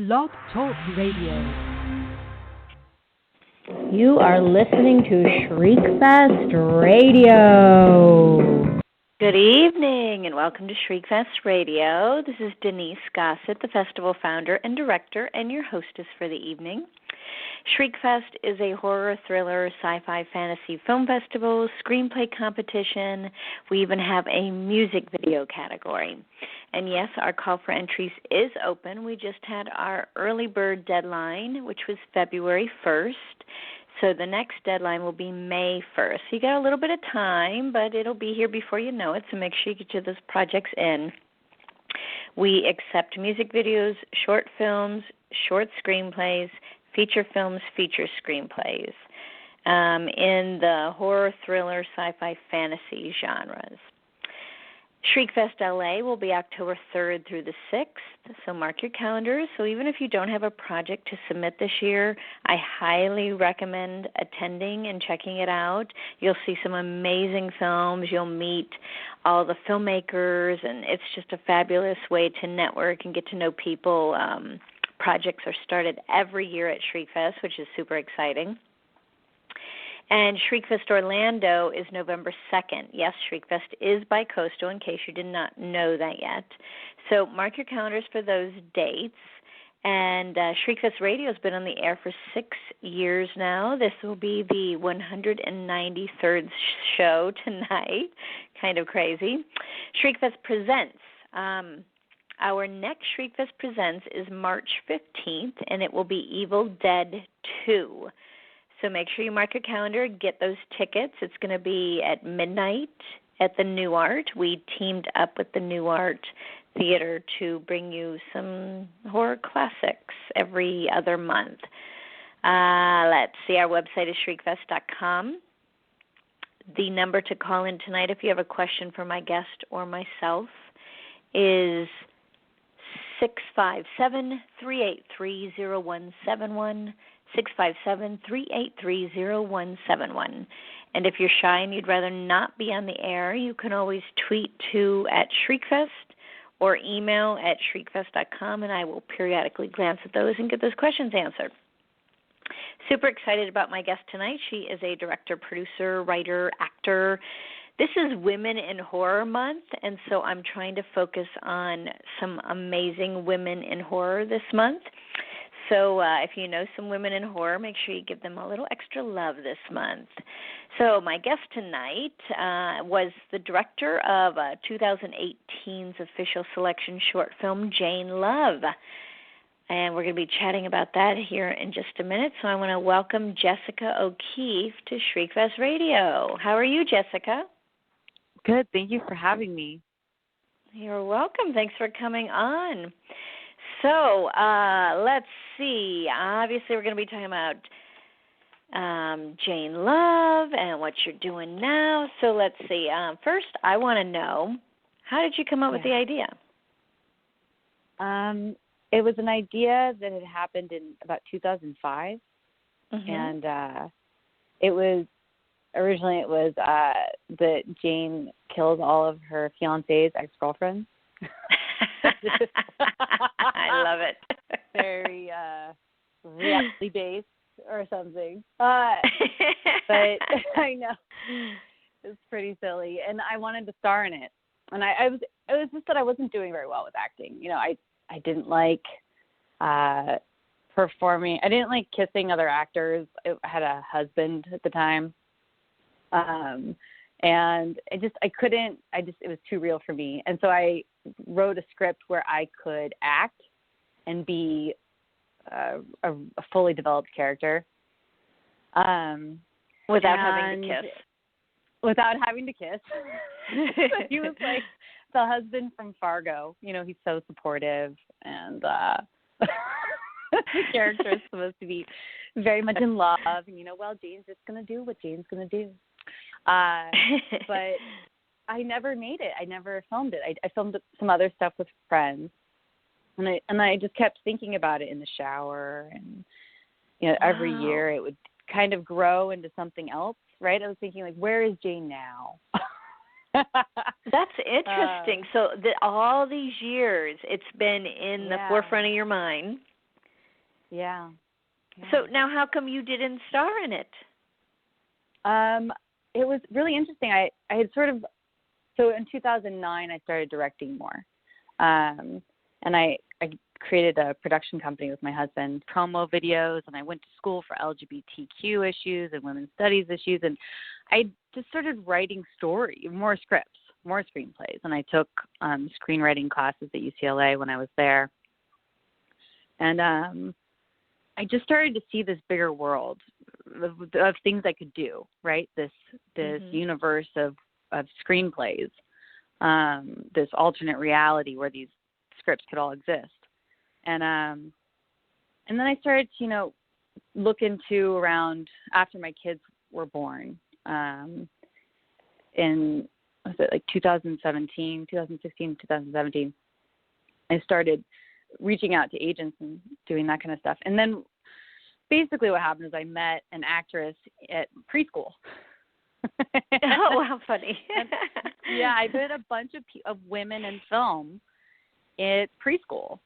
Blog Talk Radio. You are listening to Shriekfest Radio. Good evening and welcome to Shriekfest Radio. This is Denise Gossett, the festival founder and director and your hostess for the evening. Shriekfest is a horror, thriller, sci-fi, fantasy film festival, screenplay competition. We even have a music video category. And yes, our call for entries is open. We just had our early bird deadline, which was February 1st. So the next deadline will be May 1st. So you got a little bit of time, but it'll be here before you know it, so make sure you get those projects in. We accept music videos, short films, short screenplays, feature films, feature screenplays in the horror, thriller, sci-fi, fantasy genres. Shriekfest LA will be October 3rd through the 6th, so mark your calendars. So even if you don't have a project to submit this year, I highly recommend attending and checking it out. You'll see some amazing films. You'll meet all the filmmakers, and it's just a fabulous way to network and get to know people. Projects are started every year at Shriekfest, which is super exciting. And Shriekfest Orlando is November 2nd. Yes, Shriekfest is bi-coastal, in case you did not know that yet. So mark your calendars for those dates. And Shriekfest Radio has been on the air for 6 years now. This will be the 193rd show tonight. Kind of crazy. Shriekfest Presents. Our next Shriekfest Presents is March 15th, and it will be Evil Dead 2. So make sure you mark your calendar, get those tickets. It's going to be at midnight at the New Art. We teamed up with the New Art Theater to bring you some horror classics every other month. Let's see, our website is shriekfest.com. The number to call in tonight if you have a question for my guest or myself is 657-383-0171. 657-383-0171. And if you're shy and you'd rather not be on the air, you can always tweet to @Shriekfest or email at shriekfest.com, and I will periodically glance at those and get those questions answered. Super excited about my guest tonight. She is a director, producer, writer, actor. This is Women in Horror Month, and so I'm trying to focus on some amazing women in horror this month. So if you know some women in horror, make sure you give them a little extra love this month. So my guest tonight was the director of 2018's official selection short film, Jane Love. And we're going to be chatting about that here in just a minute. So I want to welcome Jessica O'Keefe to Shriekfest Radio. How are you, Jessica? Good. Thank you for having me. You're welcome. Thanks for coming on. So let's see. Obviously, we're going to be talking about Jane Love and what you're doing now. So let's see. First, I want to know, how did you come up with the idea? It was an idea that had happened in about 2005, and it was that Jane kills all of her fiancé's ex-girlfriends. I love it. Very reality based or something. But I know it's pretty silly, and I wanted to star in it. And it was just that I wasn't doing very well with acting. You know, I didn't like performing. I didn't like kissing other actors. I had a husband at the time. And it was too real for me. And so I wrote a script where I could act and be a fully developed character. Without having to kiss. Without having to kiss. So he was like the husband from Fargo. You know, he's so supportive, and the character is supposed to be very much in love. And, Jane's just going to do what Jane's going to do. But I never made it. I never filmed it. I filmed some other stuff with friends, and I just kept thinking about it in the shower, and every year it would kind of grow into something else, right? I was thinking, like, where is Jane now? That's interesting. So all these years, it's been in the forefront of your mind. Yeah. So now how come you didn't star in it? It was really interesting. I had so in 2009 I started directing more. And I created a production company with my husband, promo videos, and I went to school for LGBTQ issues and women's studies issues, and I just started writing more scripts, more screenplays, and I took screenwriting classes at UCLA when I was there. And I just started to see this bigger world of things I could do, right? This universe of screenplays, this alternate reality where these scripts could all exist. And then I started to, look into around after my kids were born, in, was it like 2016, 2017, I started reaching out to agents and doing that kind of stuff. And then basically what happened is I met an actress at preschool. Oh, how funny. Yeah, I met a bunch of women in film at preschool.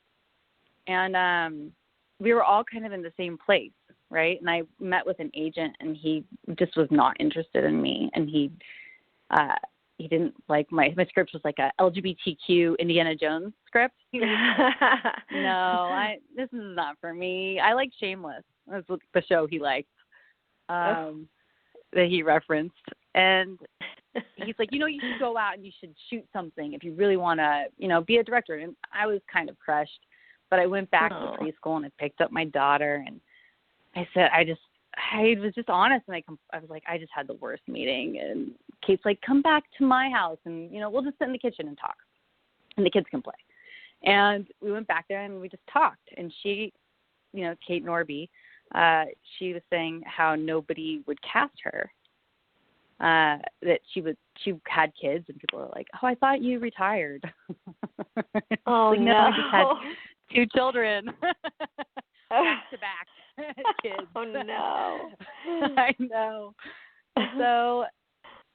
And we were all kind of in the same place, right? And I met with an agent, and he just was not interested in me. And he didn't like my script was like a LGBTQ Indiana Jones script. He was like, no, this is not for me. I like Shameless. That's the show he liked, that he referenced. And he's like, you should go out and you should shoot something if you really want to, be a director. And I was kind of crushed, but I went back to preschool and I picked up my daughter, and I said, I was just honest, and I was like, I just had the worst meeting. And Kate's like, come back to my house, and we'll just sit in the kitchen and talk, and the kids can play. And we went back there and we just talked. And she, Kate Norby, she was saying how nobody would cast her. That she had kids, and people were like, oh, I thought you retired. Oh, like, no. I just had 2 children back to back kids. Oh, no. I know. So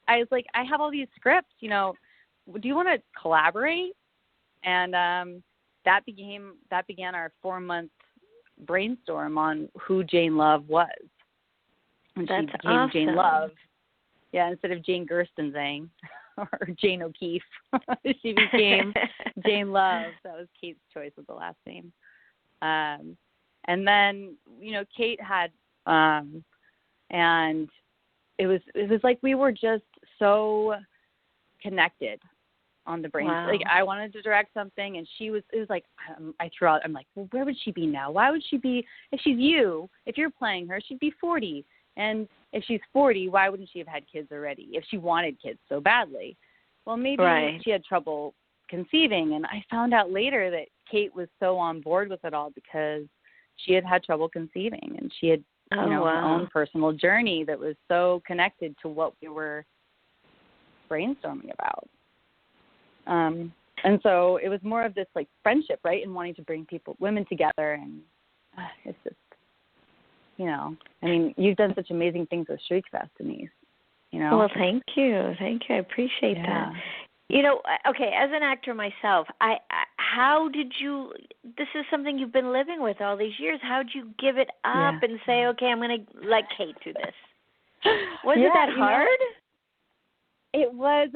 I was like, I have all these scripts, do you want to collaborate? And that began our 4-month brainstorm on who Jane Love was. And That's she became awesome. Jane Love. Yeah, instead of Jane Gerstenzang or Jane O'Keefe, she became Jane Love. That was Kate's choice of the last name. And then, Kate had, and it was like we were just so connected on the brain. Wow. Like, I wanted to direct something, and it was like, I threw out, I'm like, well, where would she be now? Why would she be, if you're playing her, she'd be 40. And if she's 40, why wouldn't she have had kids already if she wanted kids so badly? Well, maybe she had trouble conceiving. And I found out later that Kate was so on board with it all because she had trouble conceiving, and she had her own personal journey that was so connected to what we were brainstorming about. And so it was more of this like friendship, right? And wanting to bring women together. And it's just, you've done such amazing things with Shriekfest, Denise. Well, thank you. I appreciate that. Okay, as an actor myself, how did you, this is something you've been living with all these years, how did you give it up and say, okay, I'm going to let Kate do this? Was it that hard? It was,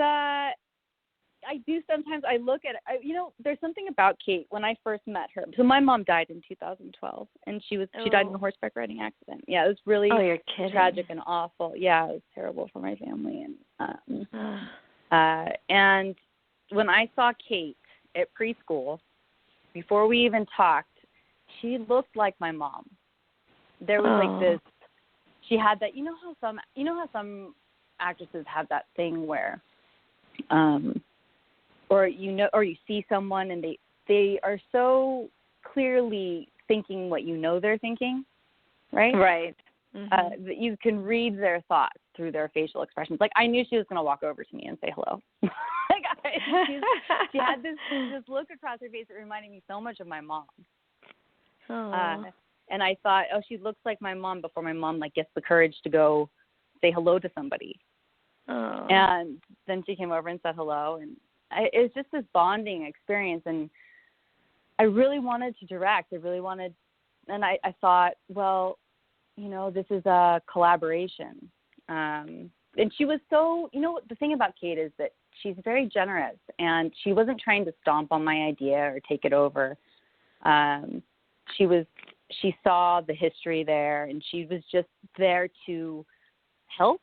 I do sometimes, I look at it, there's something about Kate when I first met her. So my mom died in 2012, and she died in a horseback riding accident. Yeah, it was really tragic and awful. Yeah, it was terrible for my family. And when I saw Kate at preschool, before we even talked, she looked like my mom. There was like this, she had that, how some actresses have that thing where, or you see someone and they are so clearly thinking what they're thinking, right? Right. Mm-hmm. That you can read their thoughts through their facial expressions. Like, I knew she was going to walk over to me and say hello. She had this look across her face that reminded me so much of my mom. And I thought, she looks like my mom before my mom gets the courage to go say hello to somebody. And then she came over and said hello, and it was just this bonding experience. And I really wanted to direct. I really wanted and I thought, well, this is a collaboration. And she was so, the thing about Kate is that she's very generous, and she wasn't trying to stomp on my idea or take it over. She saw the history there, and she was just there to help,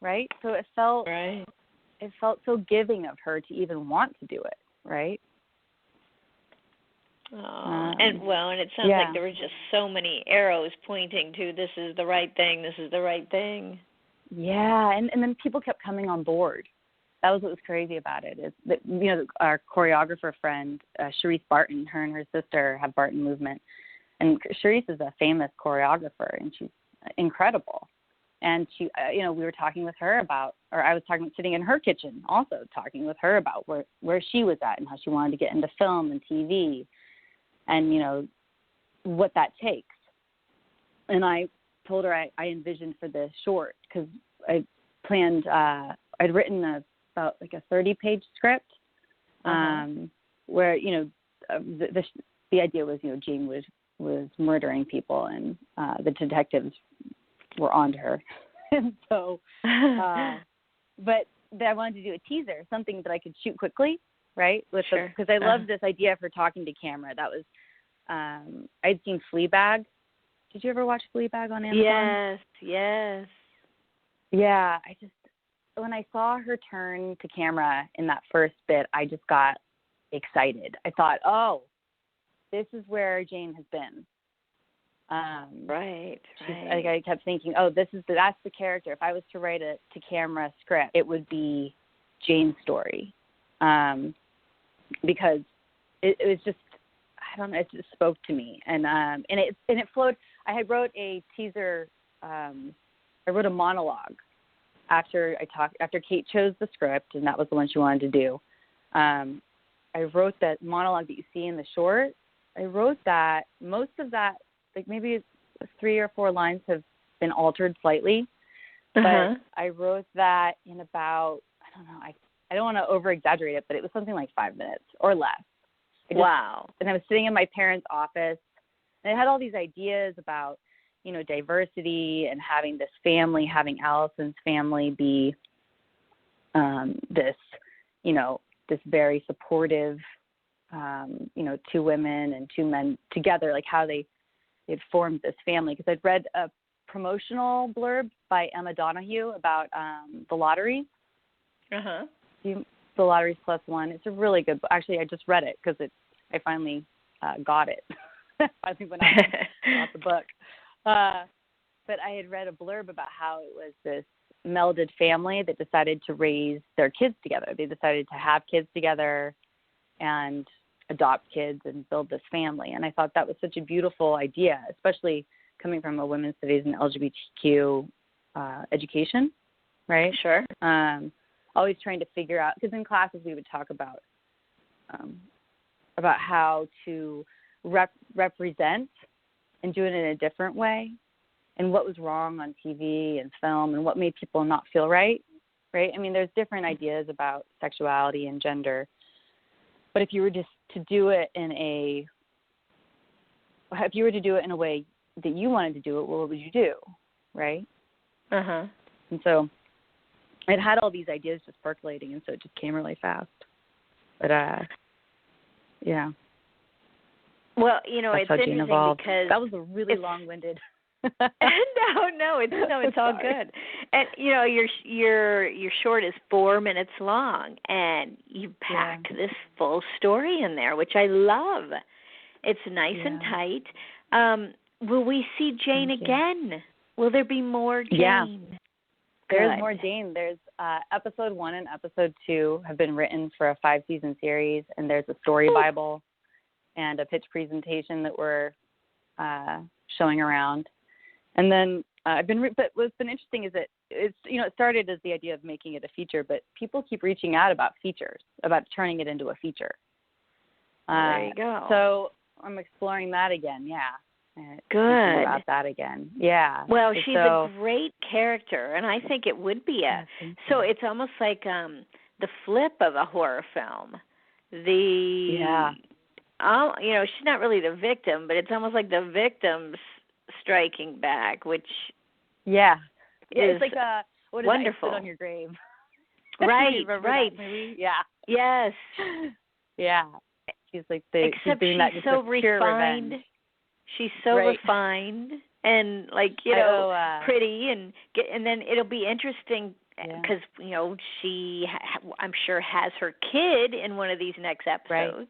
right? So it felt so giving of her to even want to do it, right? And it sounds like there were just so many arrows pointing to this is the right thing, this is the right thing. Yeah, and then people kept coming on board. That was what was crazy about it. Is that our choreographer friend Sharice Barton, her and her sister have Barton Movement, and Sharice is a famous choreographer, and she's incredible. And she, we were talking with her about, or I was sitting in her kitchen, also talking with her about where she was at and how she wanted to get into film and TV, and what that takes. And I told her I envisioned for the short, because I planned, I'd written about like a 30-page script, where the idea was Jane was murdering people, and the detectives were onto her. And so, but I wanted to do a teaser, something that I could shoot quickly, right? Because I loved this idea of her talking to camera. That was, I'd seen Fleabag. Did you ever watch Fleabag on Amazon? Yes. Yeah, when I saw her turn to camera in that first bit, I just got excited. I thought, oh, this is where Jane has been. Right. I kept thinking, oh, that's the character. If I was to write a to-camera script, it would be Jane's story, because it was just, I don't know, it just spoke to me, and it flowed. I had wrote a teaser. I wrote a monologue after Kate chose the script, and that was the one she wanted to do. I wrote that monologue that you see in the short. I wrote that. Most of that, like maybe 3 or 4 lines, have been altered slightly. But I wrote that in about, I don't know, I don't want to over-exaggerate it, but it was something like 5 minutes or less. Wow. And I was sitting in my parents' office, and I had all these ideas about, diversity and having this family, having Allison's family be this very supportive, 2 women and 2 men together, like how they had formed this family. Because I'd read a promotional blurb by Emma Donahue about the lottery. The Lotteries Plus One. It's a really good book. Actually, I just read it because I finally got it. Finally went out and got the book. But I had read a blurb about how it was this melded family that decided to raise their kids together. They decided to have kids together and adopt kids and build this family. And I thought that was such a beautiful idea, especially coming from a women's studies and LGBTQ education, right? Sure. Always trying to figure out, because in classes we would talk about how to represent and do it in a different way, and what was wrong on TV and film, and what made people not feel right? I mean, there's different ideas about sexuality and gender, but if you were just to do it in a way that you wanted to do it, what would you do, right? And so it had all these ideas just percolating, and so it just came really fast. But yeah. Well, that's it's how Jane interesting evolved. because that was a really long-winded. No, it's all good. And your short is 4 minutes long, and you pack this full story in there, which I love. It's nice and tight. Will we see Jane again? Will there be more Jane? Yeah. There's more Jane. There's episode 1 and episode 2 have been written for a 5-season series, and there's a story Bible and a pitch presentation that we're showing around. And then but what's been interesting is that it started as the idea of making it a feature, but people keep reaching out about features, about turning it into a feature. There you go. So I'm exploring that again. Yeah. Good. About that again. Yeah. Well, she's a great character, and I think it would be so it's almost like the flip of a horror film. she's not really the victim, but it's almost like the victim's striking back, which yeah, is it's like what is wonderful. It, I Spit on Your Grave. Right, right. That movie? Yeah. Yes. Yeah. She's like except she's, that she's so refined. Revenge. She's so refined and pretty, and then it'll be interesting because she I'm sure has her kid in one of these next episodes. Right.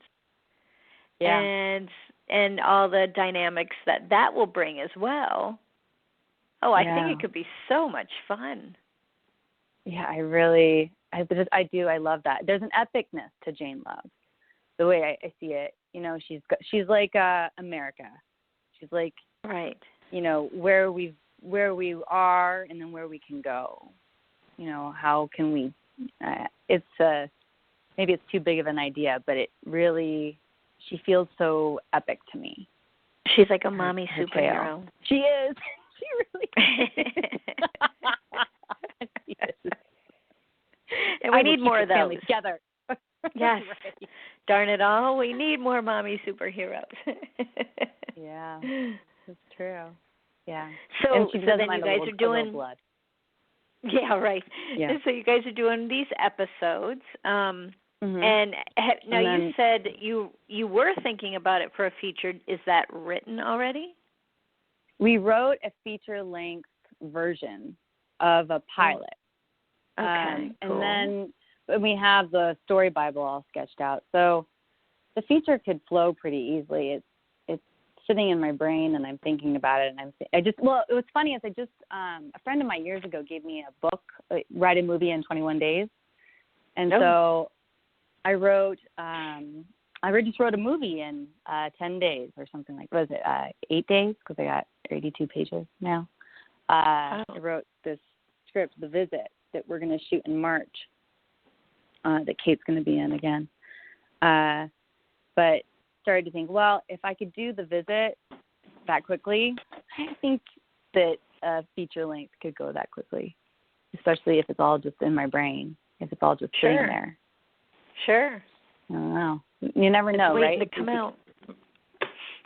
Yeah. And all the dynamics that will bring as well. Oh, I think it could be so much fun. Yeah, I do. I love that. There's an epicness to Jane Love, the way I see it. She's like America. She's like where we are and then where we can go. How can we? It's maybe it's too big of an idea, but it really she feels so epic to me. She's like a mommy superhero. She is. She really is. She is. And we need more of those. Together. Yes. Right. Darn it all, we need more mommy superheroes. Yeah, that's true. Yeah. So then you guys are doing blood. Yeah, right. Yeah. And so you guys are doing these episodes. And you said you were thinking about it for a feature. Is that written already? We wrote a feature-length version of a pilot. Okay, cool. And then we have the story Bible all sketched out. So the feature could flow pretty easily. It's sitting in my brain, and I'm thinking about it. And what's funny is a friend of mine years ago gave me a book, Write a Movie in 21 Days. And so I just wrote a movie in 10 days or something like, 8 days? Because I got 82 pages now. I wrote this script, The Visit, that we're going to shoot in March, that Kate's going to be in again. But started to think, well, if I could do The Visit that quickly, I think that a feature length could go that quickly, especially if it's all just in my brain, if it's all just sitting there. Sure. I don't know. You never know, right? Waiting to come out.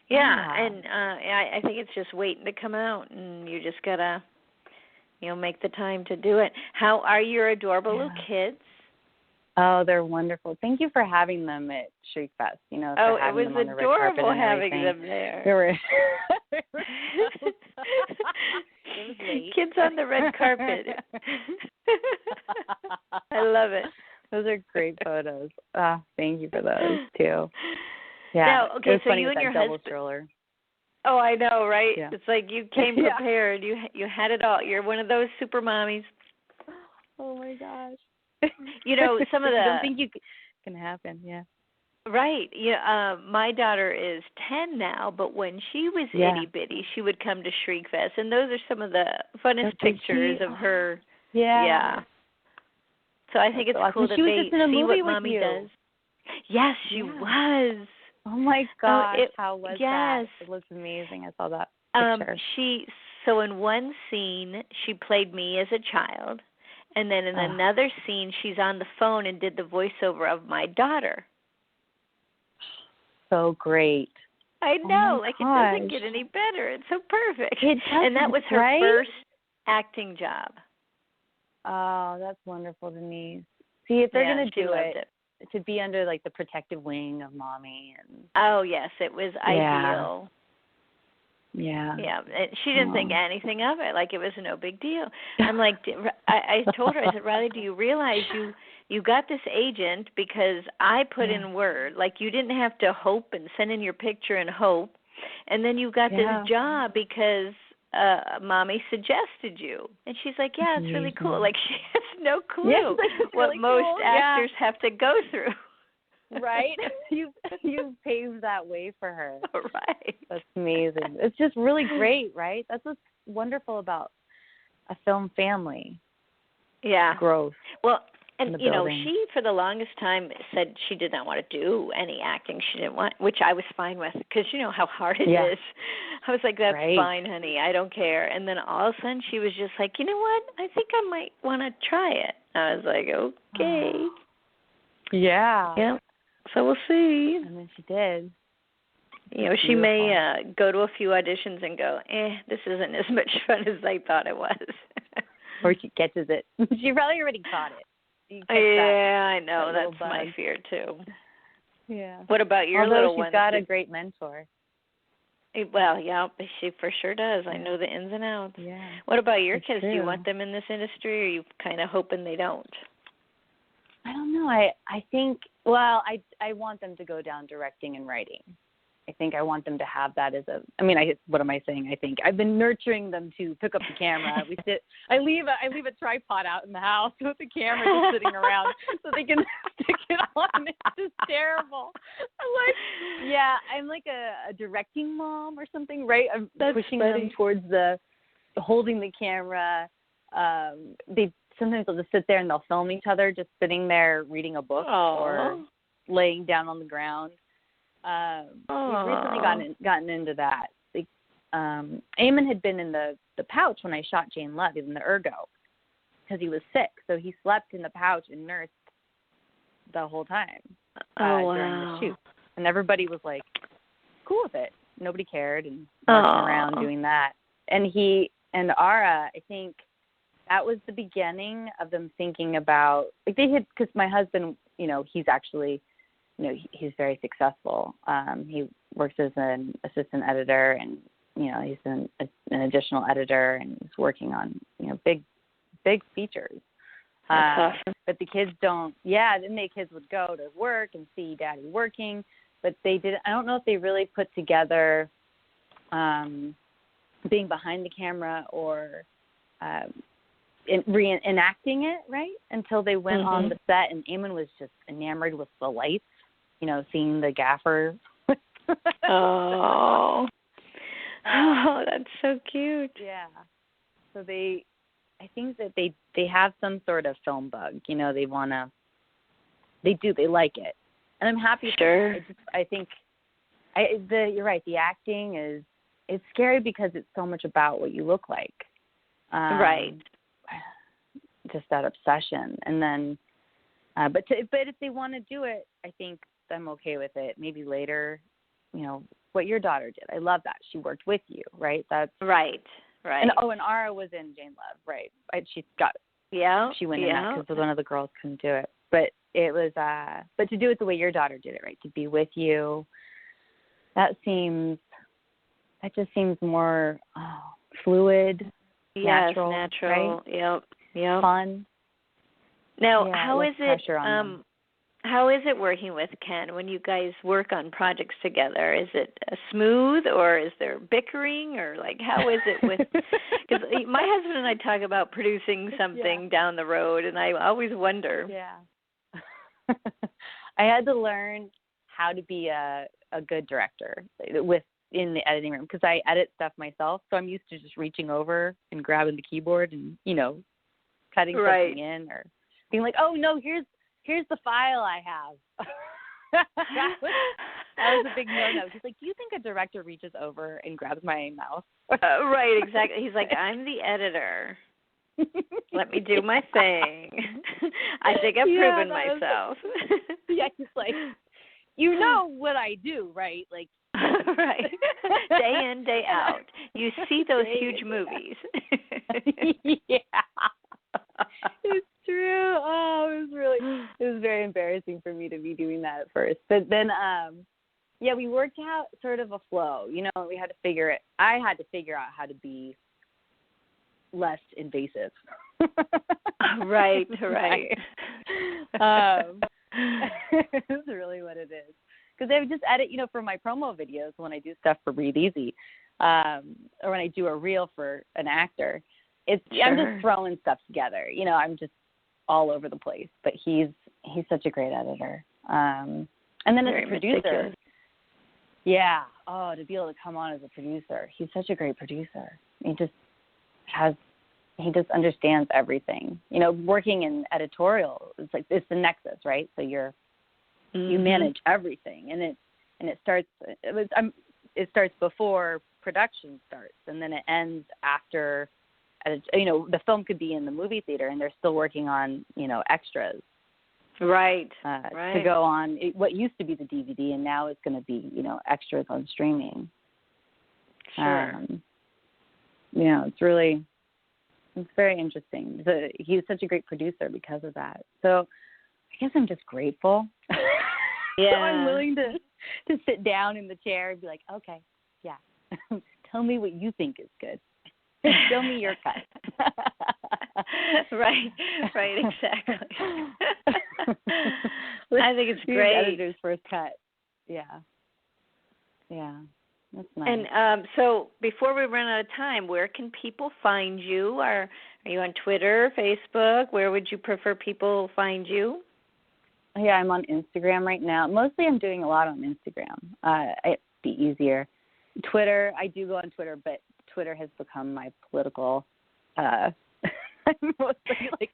Yeah, and I think it's just waiting to come out, and you just gotta, make the time to do it. How are your adorable little kids? Oh, they're wonderful. Thank you for having them at Shriekfest. It was adorable having them there. They were it was late. Kids on the red carpet. I love it. Those are great photos. Thank you for those too. Yeah. Now, okay, it was so funny you with and that your double stroller. Oh, I know, right? Yeah. It's like you came prepared. You had it all. You're one of those super mommies. Oh my gosh. Some of the. I don't think you can happen. Yeah. Right. My daughter is 10 now, but when she was itty bitty, she would come to Shriekfest, and those are some of the funnest pictures of her. Yeah. Yeah. So I think it's cool that they see what Mommy does. Yes, she was. Oh my gosh, how was that? It looks amazing. I saw that picture. So in one scene, she played me as a child, and then in another scene, she's on the phone and did the voiceover of my daughter. So great. I know, it doesn't get any better. It's so perfect. It doesn't, and that was her first acting job. Oh, that's wonderful, Denise. See, if they're going to do it, to be under like the protective wing of Mommy. Oh, yes, it was ideal. Yeah. Yeah, she didn't think anything of it, like it was no big deal. I'm like, I told her, I said, Riley, do you realize you got this agent because I put in word, like you didn't have to hope and send in your picture and hope, and then you got this job because Mommy suggested you. And she's like, yeah, it's really cool. Like she has no clue what really most actors have to go through. Right? You paved that way for her. Right. That's amazing. It's just really great, right? That's what's wonderful about a film family. Yeah. Growth. Well, and she for the longest time said she did not want to do any acting. She didn't want, which I was fine with, because you know how hard it is. I was like, that's fine, honey. I don't care. And then all of a sudden she was just like, you know what? I think I might want to try it. I was like, okay. Yeah. Yeah. So we'll see. And then she did. She may go to a few auditions and go, this isn't as much fun as I thought it was. Or she catches it. She probably already caught it. I know. That's my fear, too. Yeah. What about your little one? She's got a great mentor. Well, yeah, she for sure does. I know the ins and outs. Yeah. What about your kids? True. Do you want them in this industry, or are you kind of hoping they don't? I don't know. I think, I want them to go down directing and writing. I think I want them to have that as what am I saying? I think I've been nurturing them to pick up the camera. I leave a tripod out in the house with the camera just sitting around so they can stick it on. It's just terrible. I'm like a directing mom or something, right? I'm pushing them towards holding the camera. Sometimes they'll just sit there and they'll film each other just sitting there reading a book or laying down on the ground. We've recently gotten into that. Eamon had been in the pouch when I shot Jane Love, in the ergo, because he was sick. So he slept in the pouch and nursed the whole time during the shoot. And everybody was like cool with it. Nobody cared and walking around doing that. And he and Ara, I think that was the beginning of them thinking about, because my husband, he's actually, he's very successful. He works as an assistant editor, and he's an additional editor, and he's working on big features. That's awesome. But the kids don't. Yeah, then the kids would go to work and see Daddy working, but they didn't. I don't know if they really put together being behind the camera or reenacting it right until they went on the set, and Eamon was just enamored with the lights. Seeing the gaffer. Oh, that's so cute. Yeah. So I think that they have some sort of film bug. They like it, and I'm happy. Sure. I think you're right. The acting it's scary because it's so much about what you look like. Right. Just that obsession, and then, but if they want to do it, I think I'm okay with it. Maybe later, what your daughter did. I love that. She worked with you, right? That's right. And Ara was in Jane Love, right? She went in that because one of the girls couldn't do it. But it was, but to do it the way your daughter did it, right? To be with you, that just seems more fluid, natural, right? Yep. Fun. Now, how is it? How is it working with Ken when you guys work on projects together? Is it smooth, or is there bickering, or how is it with? Because my husband and I talk about producing something down the road, and I always wonder. Yeah. I had to learn how to be a good director in the editing room, because I edit stuff myself, so I'm used to just reaching over and grabbing the keyboard and cutting something in, or being like, oh no, here's the file I have. that was a big no-no. He's like, do you think a director reaches over and grabs my mouse? Right, exactly. He's like, I'm the editor. Let me do my thing. I think I've proven myself. He's like, what I do, right? Right. Day in, day out. You see those huge movies. Yeah. It's true. Oh, it was very embarrassing for me to be doing that at first. But then, we worked out sort of a flow. I had to figure out how to be less invasive. Right. It's really what it is. Because I would just edit, for my promo videos when I do stuff for Breathe Easy, or when I do a reel for an actor. I'm just throwing stuff together. I'm just all over the place. But he's such a great editor. And then as a producer, to be able to come on as a producer, he's such a great producer. He just understands everything. Working in editorial, it's the nexus, right? So you manage everything, and it starts before production starts, and then it ends after. The film could be in the movie theater, and they're still working on extras Right. To go on what used to be the DVD, and now it's going to be, extras on streaming. Sure. It's very interesting. He's such a great producer because of that. So I guess I'm just grateful. Yeah. So I'm willing to sit down in the chair and be like, okay, yeah, tell me what you think is good. Show me your cut. Right, exactly. I think it's great. Editor's first cut. Yeah. That's nice. And so before we run out of time, where can people find you? Are you on Twitter, Facebook? Where would you prefer people find you? Yeah, I'm on Instagram right now. Mostly I'm doing a lot on Instagram. It'd be easier. Twitter, I do go on Twitter, but Twitter has become my political I'm mostly like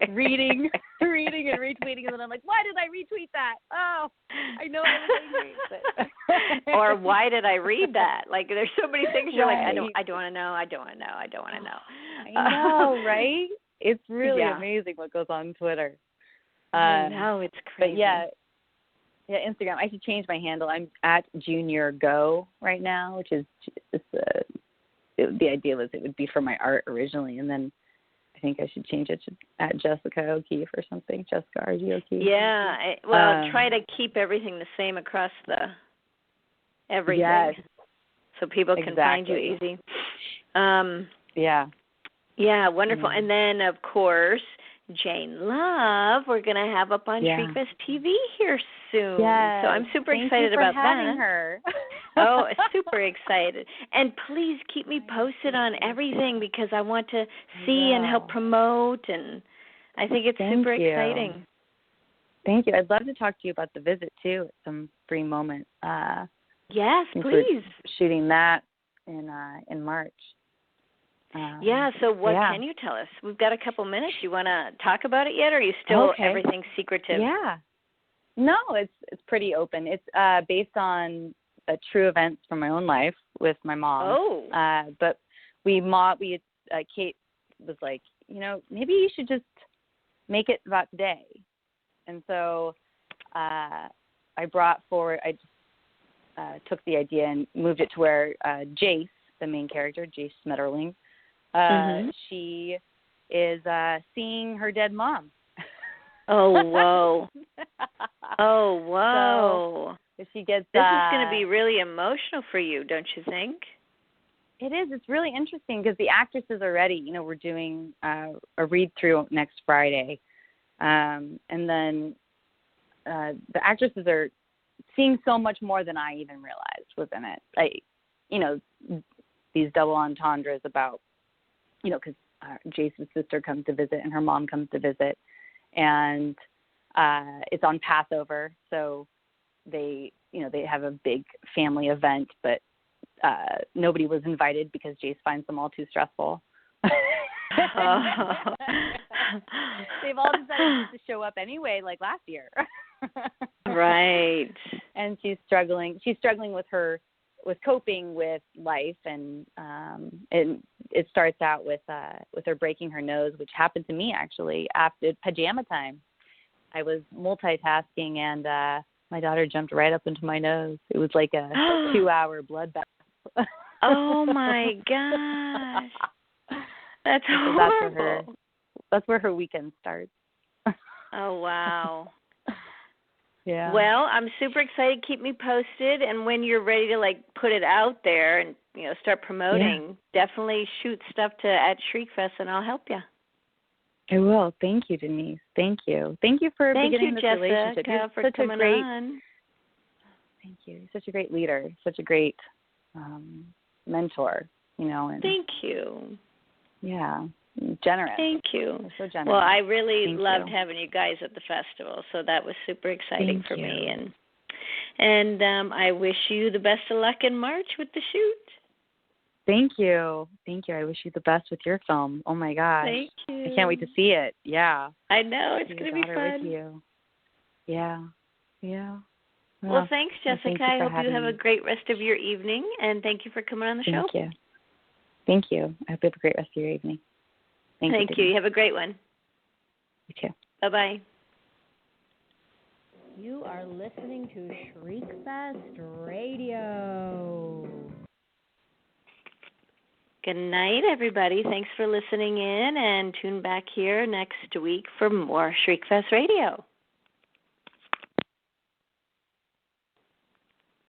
reading and retweeting, and then I'm like, why did I retweet that? Oh, I know I was angry. But or why did I read that? Like, there's so many things you're right. like, I don't want to know. I know, right? It's really amazing what goes on Twitter. I know, it's crazy. But yeah, Instagram. I should change my handle. I'm at Junior Go right now, which is the idea was it would be for my art originally, and then I think I should change it to at Jessica O'Keefe or something. Jessica R.G. O'Keefe. Yeah. Try to keep everything the same across everything. Yes. So people can find you easy. Yeah. Yeah, wonderful. And then, of course, Jane Love, we're going to have up on Shriekfest TV here soon. Yes. So I'm super excited about that. Thank you for having her. Oh, super excited. And please keep me posted on everything because I want to see and help promote, and I think it's super exciting. Thank you. I'd love to talk to you about The Visit, too, at some free moment. Yes, please. We're shooting that in March. So what can you tell us? We've got a couple minutes. You want to talk about it yet, or are you still everything secretive? Yeah. No, it's pretty open. It's based on true events from my own life with my mom. Oh. But Kate was like, maybe you should just make it about today. And so I took the idea and moved it to where Jace, the main character, Jace Smetterling, she is seeing her dead mom. Oh, whoa. Oh, whoa. So she gets, this is going to be really emotional for you, don't you think? It is. It's really interesting because the actresses are ready. We're doing a read-through next Friday. And then the actresses are seeing so much more than I even realized was in it. These double entendres about, because Jace's sister comes to visit and her mom comes to visit. And it's on Passover, so they have a big family event, but nobody was invited because Jace finds them all too stressful. They've all decided to show up anyway, like last year. Right. And she's struggling with coping with life, and it starts out with her breaking her nose, which happened to me actually after pajama time. I was multitasking, and my daughter jumped right up into my nose. It was like a 2-hour bloodbath. Oh my gosh, that's horrible. That's where her weekend starts. Oh wow. Yeah. Well, I'm super excited. Keep me posted, and when you're ready to put it out there and start promoting, definitely shoot stuff to at Shriekfest, and I'll help you. I will. Thank you, Denise. Thank you. Thank you for beginning this relationship. You're for coming on. Thank you. You're such a great leader. Such a great mentor. And thank you. Yeah. Generous. Thank you. You're so generous. Well, I really loved having you guys at the festival, so that was super exciting for me. And I wish you the best of luck in March with the shoot. Thank you. Thank you. I wish you the best with your film. Oh my gosh. Thank you. I can't wait to see it. Yeah. I know, it's going to be fun. With you. Yeah. Yeah. Well, thanks, Jessica. I hope you have a great rest of your evening, and thank you for coming on the show. Thank you. Thank you. I hope you have a great rest of your evening. Thank you. You have a great one. You too. Bye-bye. You are listening to Shriekfest Radio. Good night, everybody. Thanks for listening in, and tune back here next week for more Shriekfest Radio.